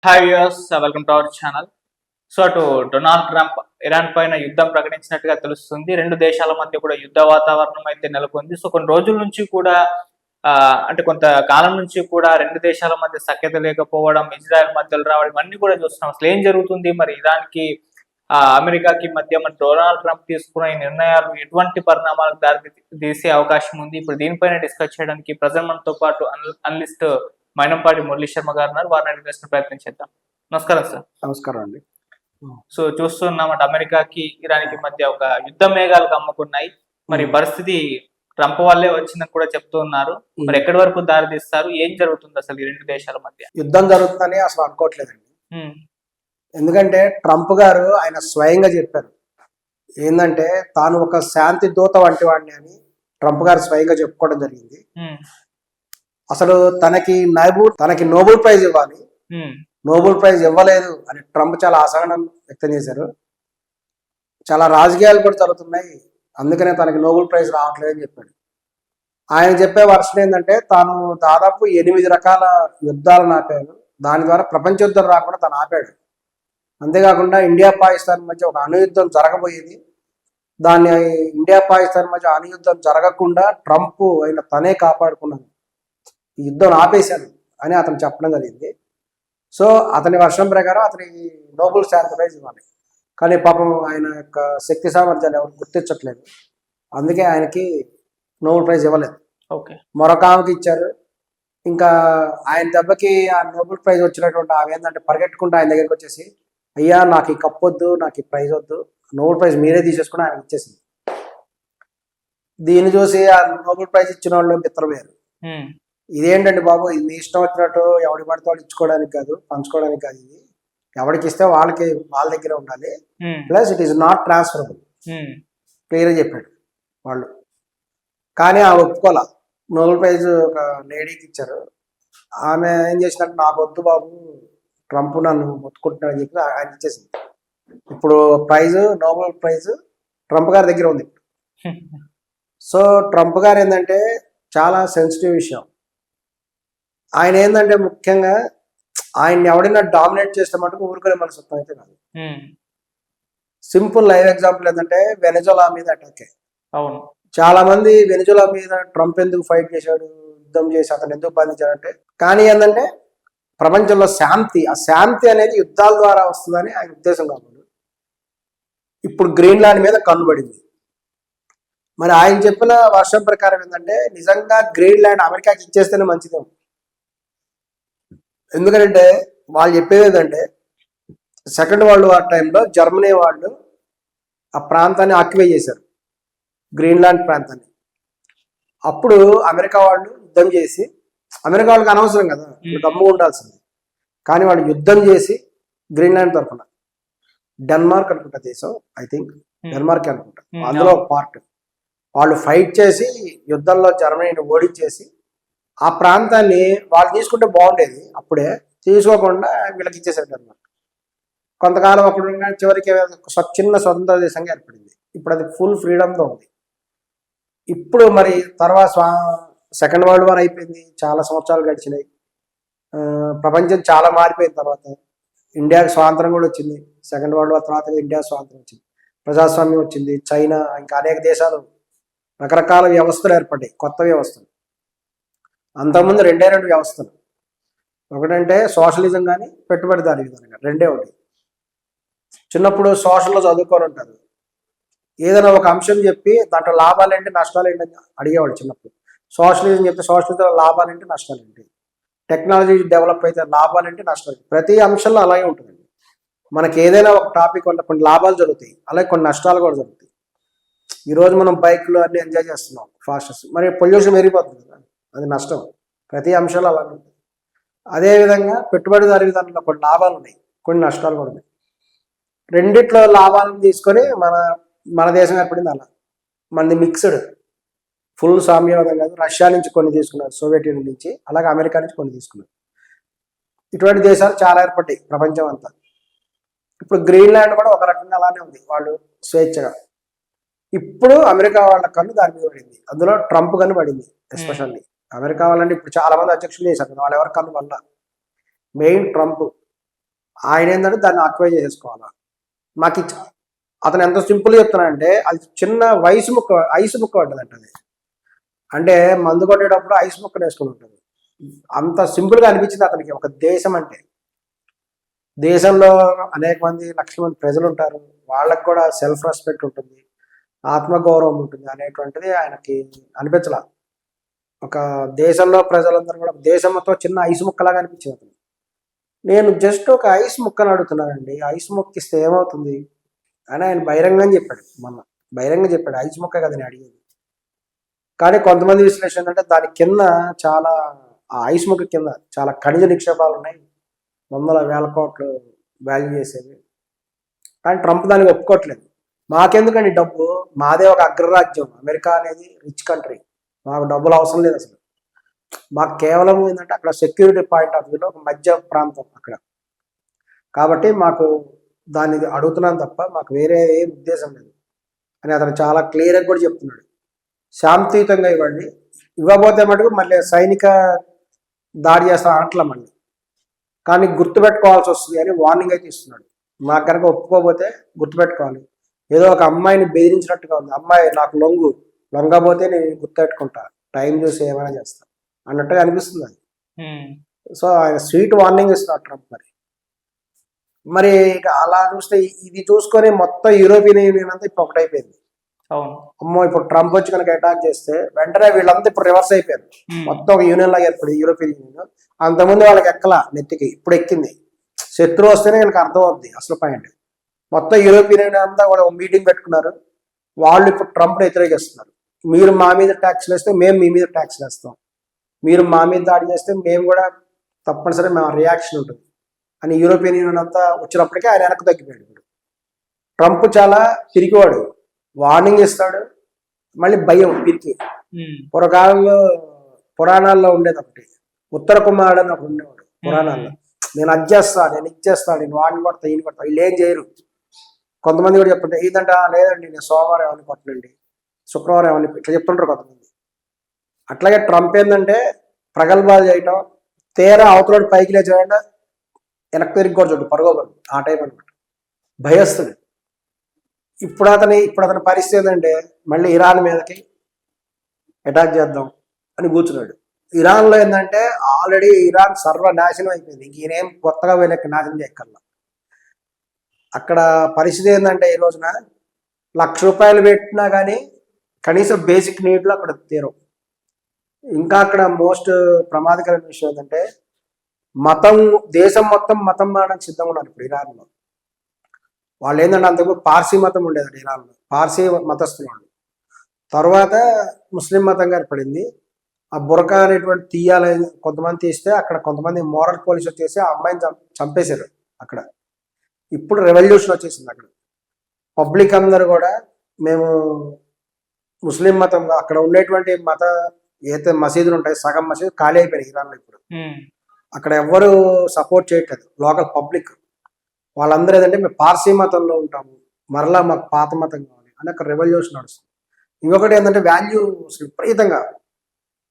Hi viewers, welcome to our channel. So అటు Donald Trump Iran పైన యుద్ధం ప్రకటించినట్టుగా తెలుస్తుంది. రెండు దేశాల మధ్య కూడా యుద్ధ వాతావరణం అయితే నెలకొంది. సో కొన్ని రోజుల నుంచి కూడా అంటే కొంత కాలం నుంచి కూడా రెండు దేశాల మధ్య సఖ్యత లేకపోవడం, ఇజ్రాయెల్ మధ్యలో రావడం ఇవన్నీ కూడా చూస్తున్నాం. అసలు ఏం జరుగుతుంది, మరి ఇరాన్కి అమెరికాకి మధ్య మరి డొనాల్డ్ ట్రంప్ తీసుకున్న ఈ నిర్ణయాలు ఎటువంటి పరిణామాలకు దారి తీసే అవకాశం ఉంది? ఇప్పుడు దీనిపైన డిస్కస్ చేయడానికి ప్రజెంట్ మనతో పాటు అనలిస్ట్ మైనంపాటి మురళీ శర్మ గారు ఉన్నారు. వారిని అడిగేసిన ప్రయత్నం చేద్దాం. నమస్కారం సార్. నమస్కారం అండి. సో చూస్తున్నాం అమెరికాకి ఇరాన్కి మధ్య ఒక యుద్ధ మేఘాలు కమ్ముకున్నాయి. మరి పరిస్థితి ట్రంప్ వల్లే వచ్చిందని కూడా చెప్తూ ఉన్నారు. మరి ఎక్కడి వరకు దారి తీస్తారు, ఏం జరుగుతుంది అసలు ఈ రెండు దేశాల మధ్య? యుద్ధం జరుగుతుందని అసలు అనుకోవట్లేదండి. ఎందుకంటే ట్రంప్ గారు ఆయన స్వయంగా చెప్పారు ఏంటంటే తాను ఒక శాంతి దూత వంటి వాడిని అని ట్రంప్ గారు స్వయంగా చెప్పుకోవడం జరిగింది. అసలు తనకి నోబెల్ ప్రైజ్ ఇవ్వాలి, నోబెల్ ప్రైజ్ ఇవ్వలేదు అని ట్రంప్ చాలా అసహనం వ్యక్తం చేశారు. చాలా రాజకీయాలు కూడా జరుగుతున్నాయి, అందుకనే తనకి నోబెల్ ప్రైజ్ రావట్లేదు అని చెప్పాడు. ఆయన చెప్పే వర్షన్ ఏంటంటే తాను దాదాపు 8 రకాల యుద్ధాలను ఆపాడు, దాని ద్వారా ప్రపంచ యుద్ధం రాకుండా తను ఆపాడు. అంతేకాకుండా ఇండియా పాకిస్తాన్ మధ్య ఒక అణుయుద్ధం జరగబోయేది, దాన్ని ఇండియా పాకిస్తాన్ మధ్య అణుయుద్ధం జరగకుండా ట్రంప్ ఆయన తనే కాపాడుకున్నాను, ఈ యుద్ధం ఆపేశాను అని అతను చెప్పడం జరిగింది. సో అతని వర్షం ప్రకారం అతనికి నోబెల్ శాంతి ప్రైజ్ ఇవ్వాలి, కానీ పాపం ఆయన యొక్క శక్తి సామర్థ్యాలు ఎవరు గుర్తించట్లేదు, అందుకే ఆయనకి నోబెల్ ప్రైజ్ ఇవ్వలేదు. ఓకే, మరొక ఆమెకి ఇచ్చారు. ఇంకా ఆయన దెబ్బకి ఆ నోబెల్ ప్రైజ్ వచ్చినటువంటి ఆమె ఏంటంటే పరిగెట్టుకుంటూ ఆయన దగ్గరికి వచ్చేసి, అయ్యా నాకు ఈ కప్ వద్దు, నాకు ఈ ప్రైజ్ వద్దు, నోబెల్ ప్రైజ్ మీరే తీసేసుకుని ఆయన ఇచ్చేసింది. దీన్ని చూసి ఆ నోబెల్ ప్రైజ్ ఇచ్చిన వాళ్ళు బిత్తరపోయారు. ఇదేంటండి బాబు, ఇది మీ ఇష్టం వచ్చినట్టు ఎవడి పడితే వాడు ఇచ్చుకోవడానికి కాదు, పంచుకోవడానికి కాదు, ఇది ఎవరికి ఇస్తే వాళ్ళకి వాళ్ళ దగ్గర ఉండాలి, plus it is not transferable క్లియర్గా చెప్పాడు వాళ్ళు. కానీ ఆ ఒప్పుకోలే. నోబెల్ ప్రైజ్ ఒక లేడీకి ఇచ్చారు, ఆమె ఏం చేసినట్టు నాకు వద్దు బాబు, ట్రంప్ నన్ను మొత్తుకుంటున్నాడని చెప్పి ఆయన ఇచ్చేసింది. ఇప్పుడు నోబెల్ ప్రైజ్ ట్రంప్ గారి దగ్గర ఉంది. సో ట్రంప్ గారు ఏంటంటే చాలా సెన్సిటివ్ విషయం. ఆయన ఏంటంటే ముఖ్యంగా ఆయన్ని ఎవడైనా డామినేట్ చేస్తే మటుకు ఊరుకునే మనసత్వం అయితే కాదు. సింపుల్ లైవ్ ఎగ్జాంపుల్ ఏంటంటే వెనజులా మీద అటాక్. అవును, చాలా మంది వెనజులా మీద ట్రంప్ ఎందుకు ఫైట్ చేశాడు, యుద్ధం చేసి అతను ఎందుకు బంధించాడంటే, కానీ ఏంటంటే ప్రపంచంలో ఆ శాంతి అనేది యుద్ధాల ద్వారా వస్తుందని ఆయన ఉద్దేశం కాదు. ఇప్పుడు గ్రీన్లాండ్ మీద కన్నుబడింది. మరి ఆయన చెప్పిన వర్షం ప్రకారం ఏంటంటే నిజంగా గ్రీన్లాండ్ అమెరికాకి ఇచ్చేస్తేనే మంచిదే. ఎందుకంటే వాళ్ళు చెప్పేది ఏంటంటే సెకండ్ వరల్డ్ వార్ టైంలో జర్మనీ వాళ్ళు ఆ ప్రాంతాన్ని ఆక్యుపై చేశారు, గ్రీన్లాండ్ ప్రాంతాన్ని. అప్పుడు అమెరికా వాళ్ళు యుద్ధం చేసి, అమెరికా వాళ్ళకి అనవసరం కదా, గమ్ము ఉండాల్సింది, కానీ వాళ్ళు యుద్ధం చేసి గ్రీన్లాండ్ తరఫున డెన్మార్క్ అనుకుంటా దేశం, ఐ థింక్ డెన్మార్క్ అనుకుంటా, అందులో ఒక పార్ట్ వాళ్ళు ఫైట్ చేసి యుద్ధంలో జర్మనీని ఓడించేసి ఆ ప్రాంతాన్ని వాళ్ళు తీసుకుంటే బాగుండేది, అప్పుడే తీసుకోకుండా వీళ్ళకి ఇచ్చేసారు డెన్మార్క్. కొంతకాలం అప్పుడు చివరికి చిన్న స్వతంత్ర దేశంగా ఏర్పడింది. ఇప్పుడు అది ఫుల్ ఫ్రీడమ్తో ఉంది. ఇప్పుడు మరి తర్వాత సెకండ్ వరల్డ్ వార్ అయిపోయింది, చాలా సంవత్సరాలు గడిచినాయి, ప్రపంచం చాలా మారిపోయిన తర్వాత ఇండియాకి స్వాతంత్రం కూడా వచ్చింది. సెకండ్ వరల్డ్ వార్ తర్వాత ఇండియా స్వాతంత్రం వచ్చింది, ప్రజాస్వామ్యం వచ్చింది, చైనా, ఇంకా అనేక దేశాలు రకరకాల వ్యవస్థలు ఏర్పడ్డాయి, కొత్త వ్యవస్థలు. అంతకుముందు రెండు వ్యవస్థలు, ఒకటంటే సోషలిజం కానీ పెట్టుబడిదారీ విధానం, రెండే ఉంటాయి. చిన్నప్పుడు సోషల్లో చదువుకొని ఉంటారు, ఏదైనా ఒక అంశం చెప్పి దాంట్లో లాభాలేంటి నష్టాలు ఏంటి అని అడిగేవాడు చిన్నప్పుడు. సోషలిజం చెప్తే సోషలిజం లాభాలేంటి నష్టాలు ఏంటి, టెక్నాలజీ డెవలప్ అయితే లాభాలేంటి నష్టాలు, ప్రతి అంశంలో అలాగే ఉంటుందండి. మనకి ఏదైనా ఒక టాపిక్ వల్ల కొన్ని లాభాలు జరుగుతాయి, అలాగే కొన్ని నష్టాలు కూడా జరుగుతాయి. ఈరోజు మనం బైక్లు అన్ని ఎంజాయ్ చేస్తున్నాం ఫాస్టెస్ట్, మరి పొల్యూషన్ పెరిగిపోతుంది కదా, అది నష్టం. ప్రతి అంశాలు అలాగే ఉంటాయి. అదేవిధంగా పెట్టుబడిదారీ విధానంలో కొన్ని లాభాలు ఉన్నాయి, కొన్ని నష్టాలు కూడా ఉన్నాయి. రెండిట్లో లాభాలను తీసుకొని మన దేశం ఏర్పడింది. అలా మనది మిక్స్డ్, ఫుల్ సామ్యవాదం కాదు. రష్యా నుంచి కొన్ని తీసుకున్నారు, సోవియట్ యూనియన్ నుంచి, అలాగే అమెరికా నుంచి కొన్ని తీసుకున్నారు. ఇటువంటి దేశాలు చాలా ఏర్పడ్డాయి ప్రపంచం అంతా. ఇప్పుడు గ్రీన్లాండ్ కూడా ఒక రకంగా అలానే ఉంది, వాళ్ళు స్వేచ్ఛగా. ఇప్పుడు అమెరికా వాళ్ళ కన్ను దాని మీద పడింది, అందులో ట్రంప్ కన్ను పడింది. ఎస్పెషల్లీ అమెరికా వాళ్ళంటే ఇప్పుడు చాలా మంది అధ్యక్షులు చేశారు, వాళ్ళు ఎవరి కన్ను వల్ల మెయిన్ ట్రంప్. ఆయన ఏంటంటే దాన్ని అక్వైర్ చేసుకోవాలి. మాకు అతను ఎంత సింపుల్ చెప్తున్నాడంటే అది చిన్న ఐస్ ముక్క పడ్డదంట అది. అంటే మందు కొట్టేటప్పుడు ఐస్ ముక్కను వేసుకుని ఉంటుంది. అంత సింపుల్గా అనిపించింది అతనికి ఒక దేశం అంటే. దేశంలో అనేక మంది లక్షల మంది ప్రజలు ఉంటారు, వాళ్ళకు కూడా సెల్ఫ్ రెస్పెక్ట్ ఉంటుంది, ఆత్మగౌరవం ఉంటుంది అనేటువంటిది ఆయనకి అనిపించాల. ఒక దేశంలో ప్రజలందరూ కూడా దేశం మొత్తం చిన్న ఐస్ ముక్కలాగా అనిపించింది అతను. నేను జస్ట్ ఒక ఐస్ ముక్కను అడుగుతున్నానండి, ఐస్ ముక్క ఇస్తే ఏమవుతుంది అని ఆయన బహిరంగంగా చెప్పాడు. బహిరంగంగా చెప్పాడు, ఐస్ ముక్క కదా నేను అడిగేది. కానీ కొంతమంది విశ్లేషణ ఏంటంటే దాని కింద చాలా, ఆ ఐస్ ముక్క కింద చాలా ఖనిజ నిక్షేపాలు ఉన్నాయి, వందల వేల కోట్లు వాల్యూ చేసేవి. కానీ ట్రంప్ దానికి ఒప్పుకోవట్లేదు. మాకెందుకండి డబ్బు, మాదే ఒక అగ్రరాజ్యం, అమెరికా అనేది రిచ్ కంట్రీ, మాకు డబ్బులు అవసరం లేదు అసలు. మాకు కేవలం ఏంటంటే అక్కడ సెక్యూరిటీ పాయింట్ ఆఫ్ వ్యూలో ఒక మధ్య ప్రాంతం అక్కడ, కాబట్టి మాకు దాన్ని అడుగుతున్నాను తప్ప మాకు వేరే ఏం ఉద్దేశం లేదు అని అతను చాలా క్లియర్గా కూడా చెప్తున్నాడు. శాంతియుతంగా ఇవ్వండి, ఇవ్వబోతే మటుకు మళ్ళీ సైనిక దాడి చేస్తా అంటలా మళ్ళీ, కానీ గుర్తుపెట్టుకోవాల్సి వస్తుంది అని వార్నింగ్ అయితే ఇస్తున్నాడు. మాకు కనుక ఒప్పుకోకపోతే గుర్తుపెట్టుకోవాలి, ఏదో ఒక అమ్మాయిని బెదిరించినట్టుగా ఉంది, అమ్మాయి నాకు లొంగబోతే నేను గుర్తుపెట్టుకుంటా, టైం చూసి ఏమైనా చేస్తా అన్నట్టుగా అనిపిస్తుంది అది. సో ఆయన స్వీట్ వార్నింగ్ ఇస్తున్నాడు ట్రంప్. మరి ఇక అలా చూస్తే ఇది చూసుకొని మొత్తం యూరోపియన్ యూనియన్ అంతా ఇప్పుడు ఒకటైపోయింది. అమ్మో ఇప్పుడు ట్రంప్ వచ్చి కనుక అటాక్ చేస్తే వెంటనే వీళ్ళంతా ఇప్పుడు రివర్స్ అయిపోయారు, మొత్తం ఒక యూనియన్ లాగా ఏర్పడింది యూరోపియన్ యూనియన్. అంతకుముందు వాళ్ళకి ఎక్కలా నెత్తికి, ఇప్పుడు ఎక్కింది. శత్రువు వస్తేనే కనుక అర్థం అవుద్ది అసలు పాయింట్. మొత్తం యూరోపియన్ యూనియన్ అంతా కూడా మీటింగ్ పెట్టుకున్నారు, వాళ్ళు ఇప్పుడు ట్రంప్ని వ్యతిరేకిస్తున్నారు. మీరు మా మీద ట్యాక్స్లు వేస్తే మేము మీ మీద ట్యాక్స్లు వేస్తాం, మీరు మా మీద దాడి చేస్తే మేము కూడా తప్పనిసరి మా రియాక్షన్ ఉంటుంది అని యూరోపియన్ యూనియన్ అంతా వచ్చినప్పటికీ ఆయన వెనక్కి తగ్గిపోయాడు. ఇప్పుడు ట్రంప్ చాలా పిరికివాడు, వార్నింగ్ ఇస్తాడు, మళ్ళీ భయం పిరికి. పూర్వకాలంలో పురాణాల్లో ఉండేది ఒకటి, ఉత్తర కుమారుడు అని ఒకడు ఉండేవాడు పురాణాల్లో. నేను అది చేస్తా, నేను ఇచ్చేస్తాను, నేను వాడిని కొడతా, ఈయన కొడతా, వీళ్ళు ఏం చేయరు. కొంతమంది కూడా చెప్తుంటే ఇదంట, లేదండి నేను సోమవారం ఏమని కొట్టనండి, శుక్రవారం ఏమని, ఇట్లా చెప్తుంటారు కొంతమంది. అట్లాగే ట్రంప్ ఏంటంటే ప్రగల్భాలు చేయటం, తీరా అవతలోడు పైకి లేచాడంటే వెనక్కి తిరిగి కూడా చూడు, పరుగోబడు ఆ టైప్ అనమాట, భయస్తుడు. ఇప్పుడు అతని పరిస్థితి ఏంటంటే మళ్ళీ ఇరాన్ మీదకి అటాక్ చేద్దాం అని కూర్చున్నాడు. ఇరాన్లో ఏంటంటే ఆల్రెడీ ఇరాన్ సర్వనాశనం అయిపోయింది, ఇంక ఈయనేం కొత్తగా వీళ్ళకి నాశనం చేయక్కర్లా. అక్కడ పరిస్థితి ఏంటంటే ఈ రోజున ₹1,00,000 పెట్టినా కానీ కనీసం బేసిక్ నీడ్లు అక్కడ తీరవు. ఇంకా అక్కడ మోస్ట్ ప్రమాదకరమైన విషయం ఏంటంటే దేశం మొత్తం మతం మారడానికి సిద్ధంగా ఉన్నారు ఇప్పుడు ఇరాన్లో. వాళ్ళు ఏంటంటే అంతకుముందు పార్సీ మతం ఉండేది ఇరాన్లో, పార్సీ మతస్థులు వాళ్ళు. తర్వాత ముస్లిం మతంగా ఏర్పడింది. ఆ బురకా అనేటువంటి తీయాలని కొంతమంది తీస్తే అక్కడ కొంతమంది మోరల్ పోలీస్ వచ్చేసి ఆ అమ్మాయిని చంపేశారు అక్కడ. ఇప్పుడు రెవల్యూషన్ వచ్చేసింది అక్కడ. పబ్లిక్ అందరూ కూడా మేము ముస్లిం మతంగా, అక్కడ ఉండేటువంటి ఏదైతే మసీదులు ఉంటాయి సగం మసీదు ఖాళీ అయిపోయినాయి ఇరాన్లో ఇప్పుడు. అక్కడ ఎవ్వరు సపోర్ట్ చేయట్లేదు లోకల్ పబ్లిక్. వాళ్ళందరూ ఏదంటే మేము పార్సీ మతంలో ఉంటాము, మరలా మాకు పాత మతం కావాలి అని అక్కడ రెవల్యూషన్ నడుస్తుంది. ఇంకొకటి ఏంటంటే వాల్యూ విపరీతంగా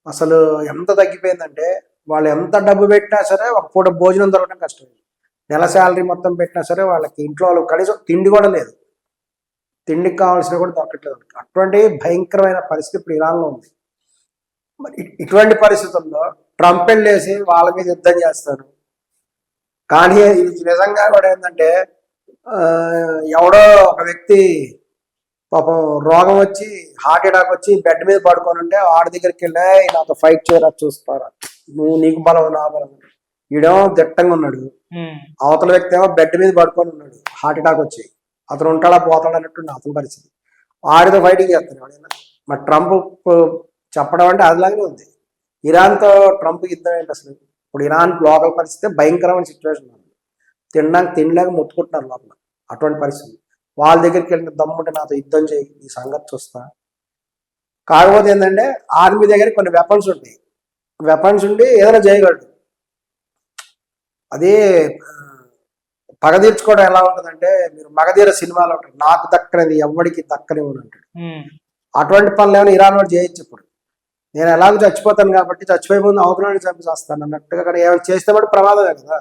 అసలు ఎంత తగ్గిపోయిందంటే వాళ్ళు ఎంత డబ్బు పెట్టినా సరే ఒక పూట భోజనం దొరకడం కష్టం. నెల శాలరీ మొత్తం పెట్టినా సరే వాళ్ళకి ఇంట్లో వాళ్ళు కనీసం తిండి కూడా లేదు, తిండికి కావాల్సిన కూడా దొరకట్లేదు. అటువంటి భయంకరమైన పరిస్థితి ఇప్పుడు ఇరాన్లో ఉంది. మరి ఇటువంటి పరిస్థితుల్లో ట్రంప్ వెళ్ళేసి వాళ్ళ మీద యుద్ధం చేస్తారు. కానీ ఇది నిజంగా కూడా ఏంటంటే ఎవడో ఒక వ్యక్తి పాపం రోగం వచ్చి హార్ట్ అటాక్ వచ్చి బెడ్ మీద పడుకొని ఉంటే వాడి దగ్గరికి వెళ్ళా నాతో ఫైట్ చేయరా చూస్తారా, నీకు బలం నా బలం. ఈడేమో దిట్టంగా ఉన్నాడు, అవతల వ్యక్తి ఏమో బెడ్ మీద పడుకొని ఉన్నాడు హార్ట్ అటాక్ వచ్చి, అతను ఉంటాడా పోతాడు అన్నట్టు అతని పరిస్థితి. వాడితో ఫైటింగ్ చేస్తాడు. మరి ట్రంప్ చెప్పడం అంటే అదిలాగే ఉంది. ఇరాన్తో ట్రంప్ యుద్ధం ఏంటి అసలు? ఇప్పుడు ఇరాన్ లోకల్ పరిస్థితి భయంకరమైన సిచ్యువేషన్ ఉంది, తినలేక మొత్తుకుంటున్నారు లోపల. అటువంటి పరిస్థితి వాళ్ళ దగ్గరికి వెళ్ళిన దమ్ముంటే నాతో యుద్ధం చేయి, ఈ సంగతి చూస్తా. కాకపోతే ఏంటంటే ఆర్మీ దగ్గర కొన్ని వెపన్స్ ఉంటాయి, వెపన్స్ ఉండి ఏదైనా చేయగలడు. అదే పగ తీర్చుకోవడం ఎలా ఉంటుందంటే, మీరు మగధీర సినిమాలో ఉంటుంది, నాకు దక్కనిది ఎవరికి దక్కనివ్వను అంటాడు. అటువంటి పనులు ఏమైనా ఇరాన్ వాడు చేయొచ్చు. ఇప్పుడు నేను ఎలాగో చచ్చిపోతాను కాబట్టి చచ్చిపోయే ముందు అవతలని చంపి చేస్తాను అన్నట్టుగా అక్కడ ఏమైనా చేస్తే కూడా ప్రమాదమే కదా.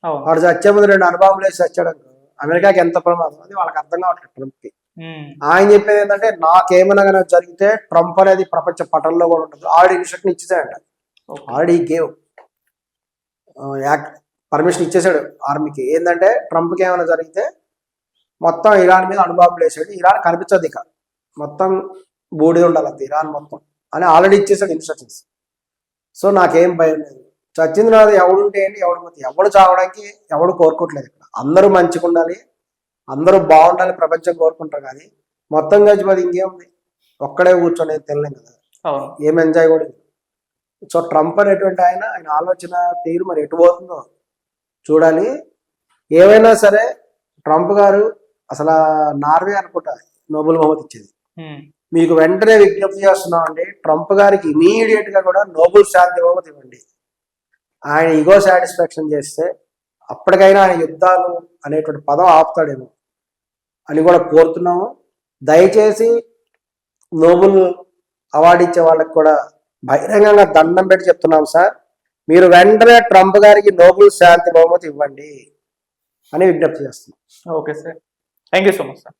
అవును. వాడు చచ్చే ముందు 2 అణుబాంబులు వేసి చచ్చాడు అనుకో, అమెరికాకి ఎంత ప్రమాదం అది వాళ్ళకి అర్థం కావట్లేదు ట్రంప్కి. ఉమ్, ఆయన చెప్పేది ఏంటంటే నాకేమైనా కానీ జరిగితే ట్రంప్ అనేది ప్రపంచ పటంలో కూడా ఉంటుంది. ఆల్రెడీ ఇన్స్ట్రక్షన్ ఇచ్చేసాడంట, okay. Already gave act permission ఇచ్చేసాడు ఆర్మీకి. ఏంటంటే ట్రంప్కి ఏమైనా జరిగితే మొత్తం ఇరాన్ మీద అణుబాంబులు వేసాడు, ఇరాన్ కనిపించదు ఇక, మొత్తం బూడిద ఉండాలి అంతే ఇరాన్ మొత్తం అని ఆల్రెడీ ఇచ్చేసాడు ఇన్స్ట్రక్షన్స్. సో నాకేం భయం లేదు. చచ్చింది నాది, ఎవడుంటే ఏంటి ఎవడు పోతే, ఎవడు చావడానికి ఎవడు కోరుకోవట్లేదు. ఇక్కడ అందరూ మంచిగా ఉండాలి, అందరూ బాగుండాలి, ప్రపంచం కోరుకుంటారు. కానీ మొత్తం గడిచిపోతే ఇంకేముంది, ఒక్కడే కూర్చొని తినలేం కదా, అవును. ఏం ఎంజాయ్ కూడా. సో ట్రంప్ అనేటువంటి ఆయన ఆలోచన తీరు మరి ఎటు పోతుందో చూడాలి. ఏమైనా సరే ట్రంప్ గారు అసలు నార్వే అనుకుంటా నోబెల్ బహుమతి ఇచ్చేది. ఉమ్, మీకు వెంటనే విజ్ఞప్తి చేస్తున్నాం అండి, ట్రంప్ గారికి ఇమీడియట్ గా కూడా నోబెల్ శాంతి బహుమతి ఇవ్వండి. ఆయన ఈగో సాటిస్ఫాక్షన్ చేస్తే అప్పటికైనా ఆయన యుద్ధాలు అనేటువంటి పదం ఆపుతాడేమో అని కూడా కోరుతున్నాము. దయచేసి నోబెల్ అవార్డు ఇచ్చే వాళ్ళకి కూడా బహిరంగంగా దండం పెట్టి చెప్తున్నాం సార్, మీరు వెంటనే ట్రంప్ గారికి నోబెల్ శాంతి బహుమతి ఇవ్వండి అని విజ్ఞప్తి చేస్తున్నాం. Okay sir, thank you so much sir.